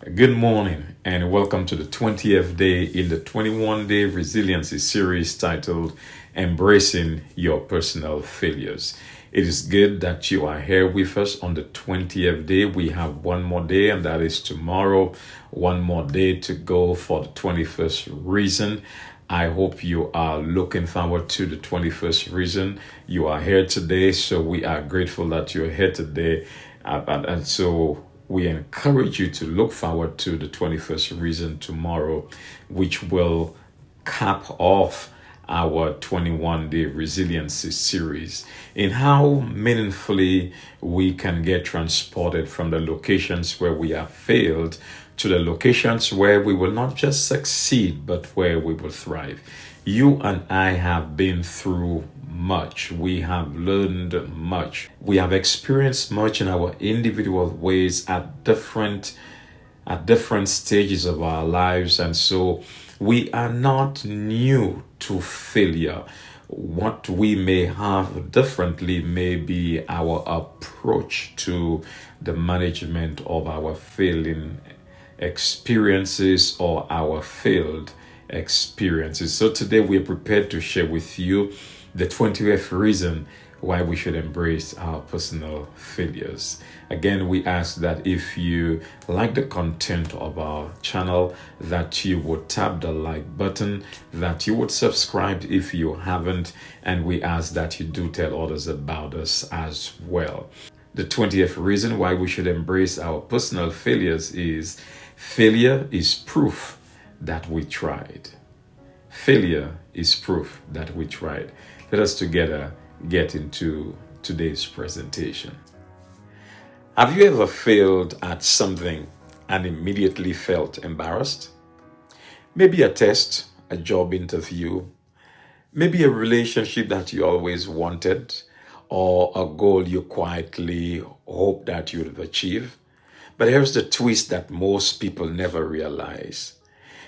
Good morning and welcome to the 20th day in the 21-day Resiliency Series titled Embracing Your Personal Failures. It is good that you are here with us on the 20th day. We have one more day, and that is tomorrow. One more day to go for the 21st reason. I hope you are looking forward to the 21st reason. You are here today, so we are grateful that you're here today. And so we encourage you to look forward to the 21st reason tomorrow, which will cap off our 21-day resiliency series in how meaningfully we can get transported from the locations where we have failed to the locations where we will not just succeed, but where we will thrive. You and I have been through much. We have learned much. We have experienced much in our individual ways at different stages of our lives, and so we are not new to failure. What we may have differently may be our approach to the management of our failing experiences or our failed experiences. So today we are prepared to share with you the 20th reason why we should embrace our personal failures. Again, we ask that if you like the content of our channel, that you would tap the like button, that you would subscribe if you haven't, and we ask that you do tell others about us as well. The 20th reason why we should embrace our personal failures is failure is proof that we tried. Failure is proof that we tried. Let us together get into today's presentation. Have you ever failed at something and immediately felt embarrassed? Maybe a test, a job interview, maybe a relationship that you always wanted, or a goal you quietly hoped that you would achieve. But here's the twist that most people never realize.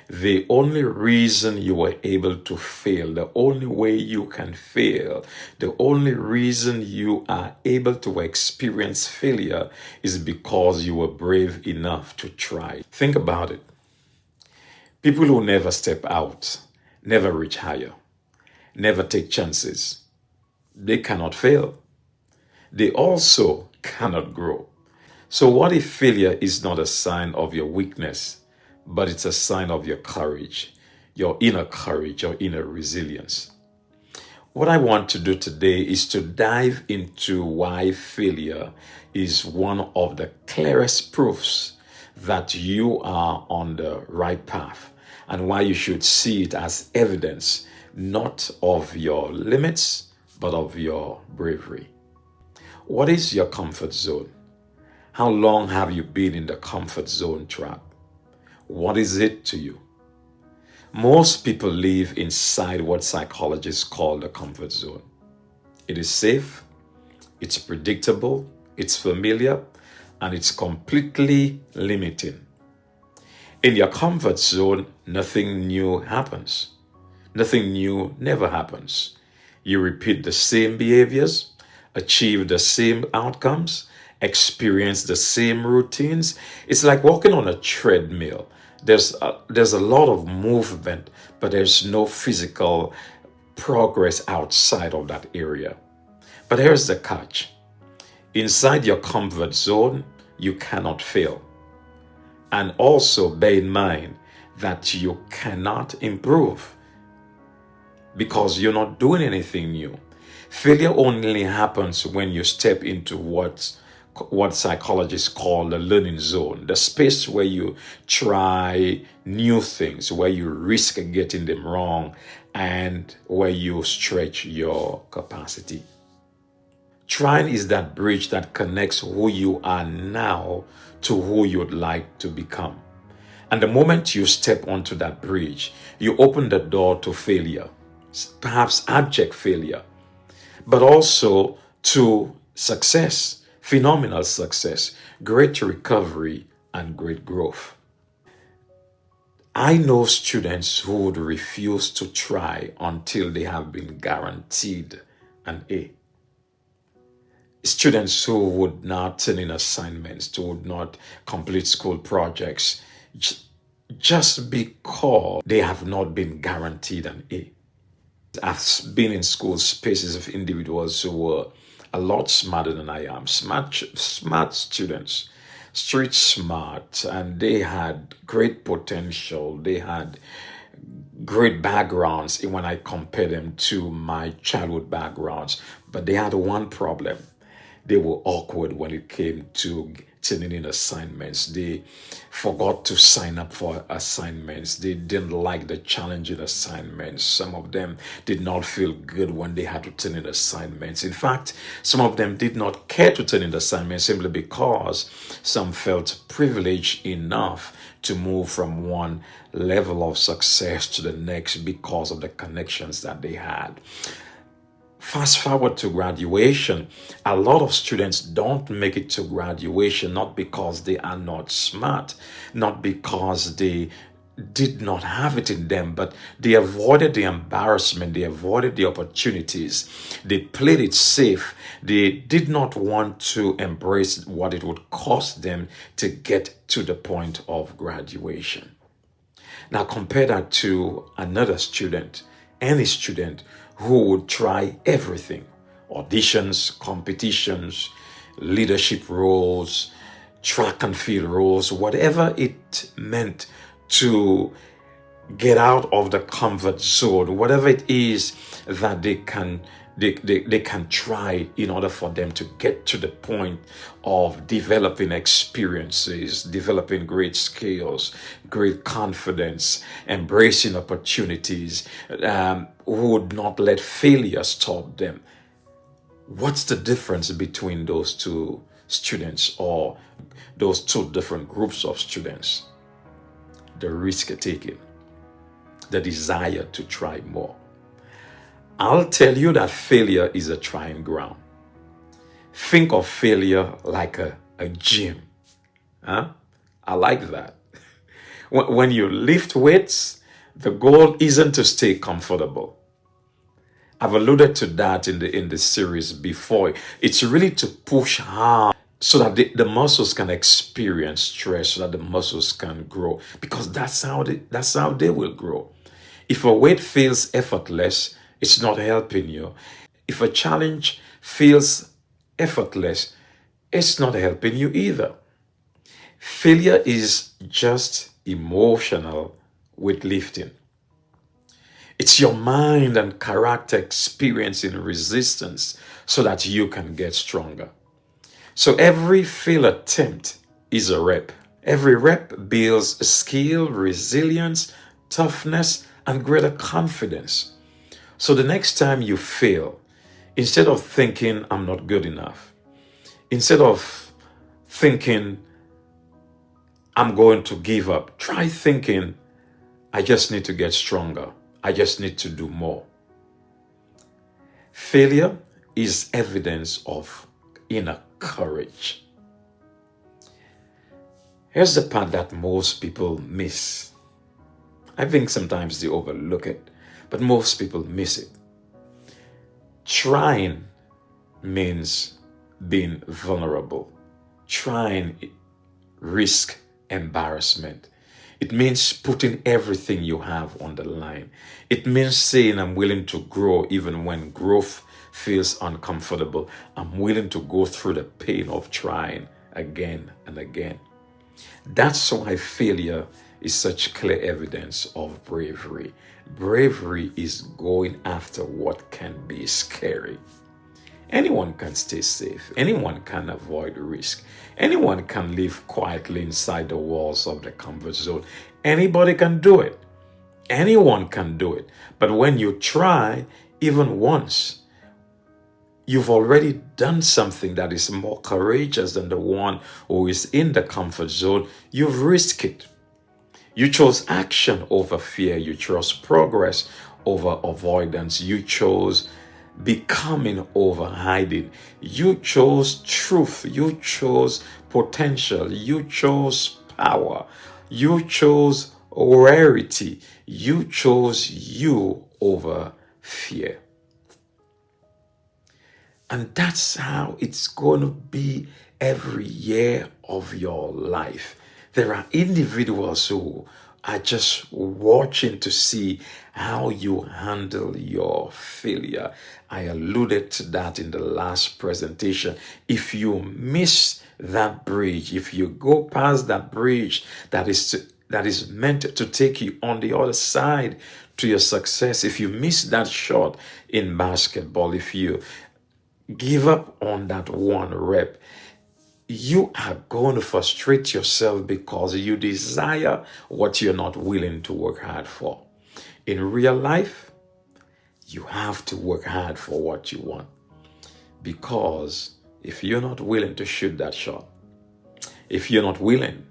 The only reason you were able to fail, the only way you can fail, the only reason you are able to experience failure is because you were brave enough to try. Think about it. People who never step out, never reach higher, never take chances, they cannot fail. They also cannot grow. So what if failure is not a sign of your weakness, but it's a sign of your courage, your inner resilience? What I want to do today is to dive into why failure is one of the clearest proofs that you are on the right path, and why you should see it as evidence not of your limits, but of your bravery. What is your comfort zone? How long have you been in the comfort zone trap? What is it to you? Most people live inside what psychologists call the comfort zone. It is safe, it's predictable, it's familiar, and it's completely limiting. In your comfort zone, nothing new happens. Nothing new never happens. You repeat the same behaviors, achieve the same outcomes, experience the same routines. It's like walking on a treadmill. There's a lot of movement, but there's no physical progress outside of that area. But here's the catch. Inside your comfort zone, you cannot fail. And also bear in mind that you cannot improve because you're not doing anything new. Failure only happens when you step into what psychologists call the learning zone, the space where you try new things, where you risk getting them wrong, and where you stretch your capacity. Trying is that bridge that connects who you are now to who you'd like to become. And the moment you step onto that bridge, you open the door to failure, perhaps abject failure, but also to success. Phenomenal success, great recovery, and great growth. I know students who would refuse to try until they have been guaranteed an A. Students who would not turn in assignments, who would not complete school projects, j- just because they have not been guaranteed an A. I've been in school spaces of individuals who were a lot smarter than I am, smart students, street smart, and they had great potential. They had great backgrounds when I compare them to my childhood backgrounds, but they had one problem. They were awkward when it came to turning in assignments. They forgot to sign up for assignments. They didn't like the challenging assignments. Some of them did not feel good when they had to turn in assignments. In fact, some of them did not care to turn in assignments simply because some felt privileged enough to move from one level of success to the next because of the connections that they had. Fast forward to graduation, a lot of students don't make it to graduation not because they are not smart, not because they did not have it in them, but they avoided the embarrassment, they avoided the opportunities, they played it safe, they did not want to embrace what it would cost them to get to the point of graduation. Now compare that to another student, any student who would try everything: auditions, competitions, leadership roles, track and field roles, whatever it meant to get out of the comfort zone, whatever it is that they can try in order for them to get to the point of developing experiences, developing great skills, great confidence, embracing opportunities, would not let failure stop them. What's the difference between those two students, or those two different groups of students? The risk taking, the desire to try more. I'll tell you that failure is a trying ground. Think of failure like a gym. Huh? I like that. When you lift weights, the goal isn't to stay comfortable. I've alluded to that in the series before. It's really to push hard so that the muscles can experience stress, so that the muscles can grow, because that's how they will grow. If a weight feels effortless, it's not helping you. If a challenge feels effortless, it's not helping you either. Failure is just emotional weightlifting. It's your mind and character experiencing resistance so that you can get stronger. So every failed attempt is a rep. Every rep builds skill, resilience, toughness, and greater confidence. So the next time you fail, instead of thinking, I'm not good enough, instead of thinking, I'm going to give up, try thinking, I just need to get stronger. I just need to do more. Failure is evidence of inner courage. Here's the part that most people miss. I think sometimes they overlook it, but most people miss it. Trying means being vulnerable. Trying risk embarrassment. It means putting everything you have on the line. It means saying, I'm willing to grow even when growth feels uncomfortable. I'm willing to go through the pain of trying again and again. That's why failure is such clear evidence of bravery. Bravery is going after what can be scary. Anyone can stay safe. Anyone can avoid risk. Anyone can live quietly inside the walls of the comfort zone. Anybody can do it. Anyone can do it. But when you try, even once, you've already done something that is more courageous than the one who is in the comfort zone. You've risked it. You chose action over fear. You chose progress over avoidance. You chose becoming over hiding. You chose truth. You chose potential. You chose power. You chose rarity. You chose you over fear. And that's how it's going to be every year of your life. There are individuals who are just watching to see how you handle your failure. I alluded to that in the last presentation. If you miss that bridge, if you go past that bridge that is meant to take you on the other side to your success, if you miss that shot in basketball, if you give up on that one rep, you are going to frustrate yourself because you desire what you're not willing to work hard for. In real life, you have to work hard for what you want, because if you're not willing to shoot that shot, if you're not willing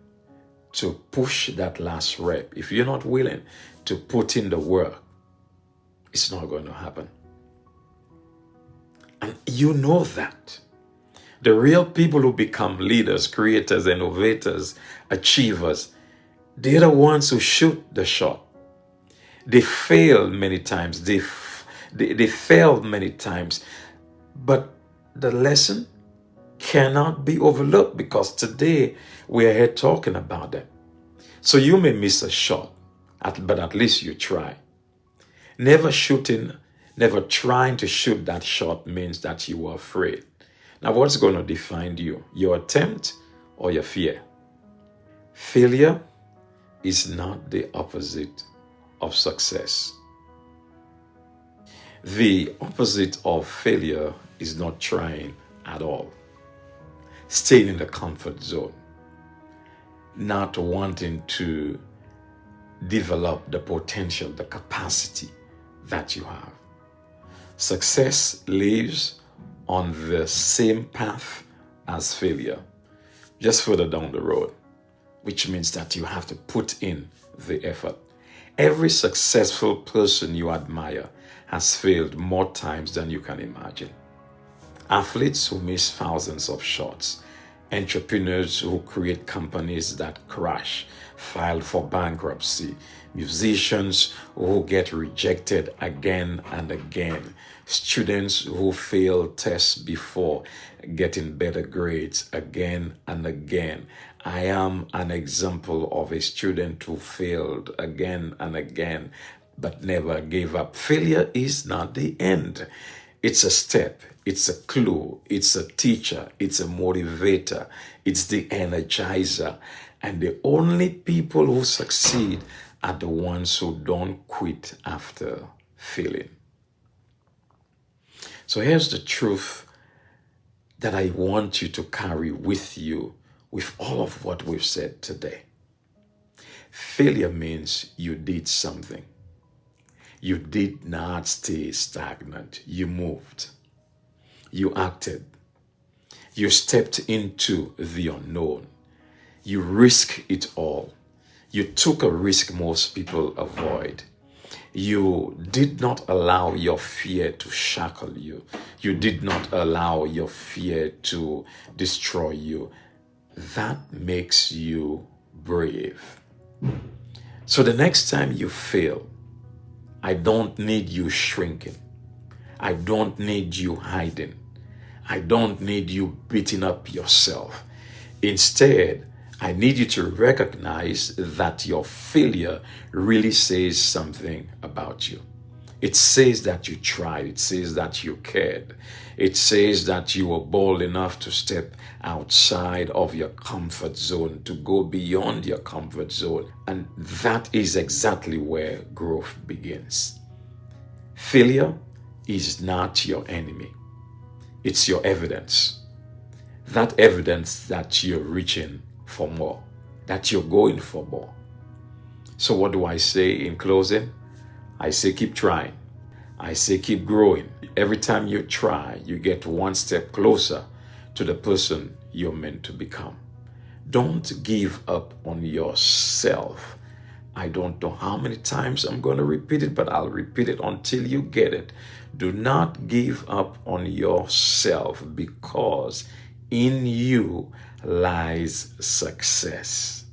to push that last rep, if you're not willing to put in the work, it's not going to happen. And you know that. The real people who become leaders, creators, innovators, achievers, they're the ones who shoot the shot. They fail many times. They failed many times. But the lesson cannot be overlooked, because today we are here talking about that. So you may miss a shot, but at least you try. Never trying to shoot that shot means that you were afraid. Now, what's going to define you? Your attempt or your fear? Failure is not the opposite of success. The opposite of failure is not trying at all. Staying in the comfort zone. Not wanting to develop the potential, the capacity that you have. Success lives on the same path as failure, just further down the road, which means that you have to put in the effort. Every successful person you admire has failed more times than you can imagine. Athletes who miss thousands of shots, entrepreneurs who create companies that crash, file for bankruptcy, musicians who get rejected again and again, students who fail tests before getting better grades again and again. I am an example of a student who failed again and again, but never gave up. Failure is not the end. It's a step, it's a clue, it's a teacher, it's a motivator, it's the energizer. And the only people who succeed are the ones who don't quit after failing. So here's the truth that I want you to carry with you with all of what we've said today. Failure means you did something. You did not stay stagnant. You moved. You acted. You stepped into the unknown. You risked it all. You took a risk most people avoid. You did not allow your fear to shackle you. You did not allow your fear to destroy you. That makes you brave. So the next time you fail, I don't need you shrinking. I don't need you hiding. I don't need you beating up yourself. Instead, I need you to recognize that your failure really says something about you. It says that you tried. It says that you cared. It says that you were bold enough to step outside of your comfort zone, to go beyond your comfort zone. And that is exactly where growth begins. Failure is not your enemy. It's your evidence. That evidence that you're reaching for more, that you're going for more. So what do I say in closing? I say keep trying. I say keep growing. Every time you try, you get one step closer to the person you're meant to become. Don't give up on yourself. I don't know how many times I'm going to repeat it, but I'll repeat it until you get it. Do not give up on yourself, because in you lies success.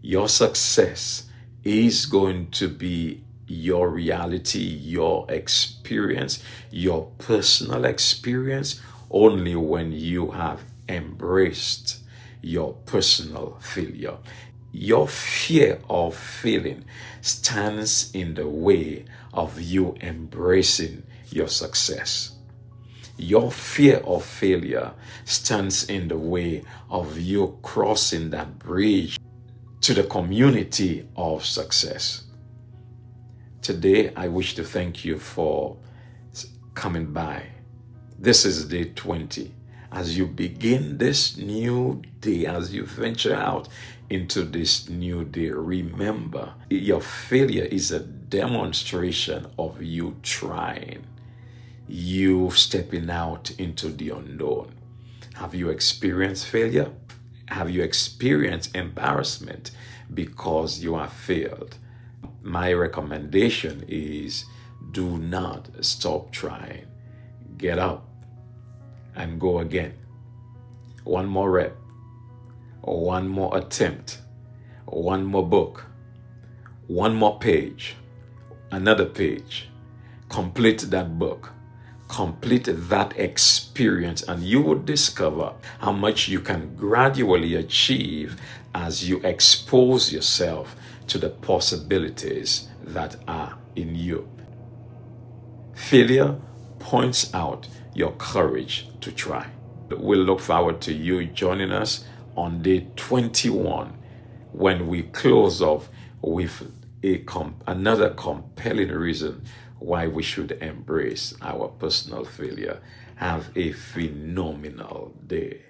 Your success is going to be your reality, your experience, your personal experience, only when you have embraced your personal failure. Your fear of failing stands in the way of you embracing your success. Your fear of failure stands in the way of you crossing that bridge to the community of success. Today, I wish to thank you for coming by. This is day 20. As you begin this new day, as you venture out into this new day, remember your failure is a demonstration of you trying, you stepping out into the unknown. Have you experienced failure? Have you experienced embarrassment because you have failed? My recommendation is do not stop trying. Get up and go again. One more rep, or one more attempt, or one more book, one more page, another page. Complete that book. Complete that experience, and you will discover how much you can gradually achieve as you expose yourself to the possibilities that are in you. Failure points out your courage to try. We'll look forward to you joining us on day 21 when we close off with another compelling reason why we should embrace our personal failure. Have a phenomenal day.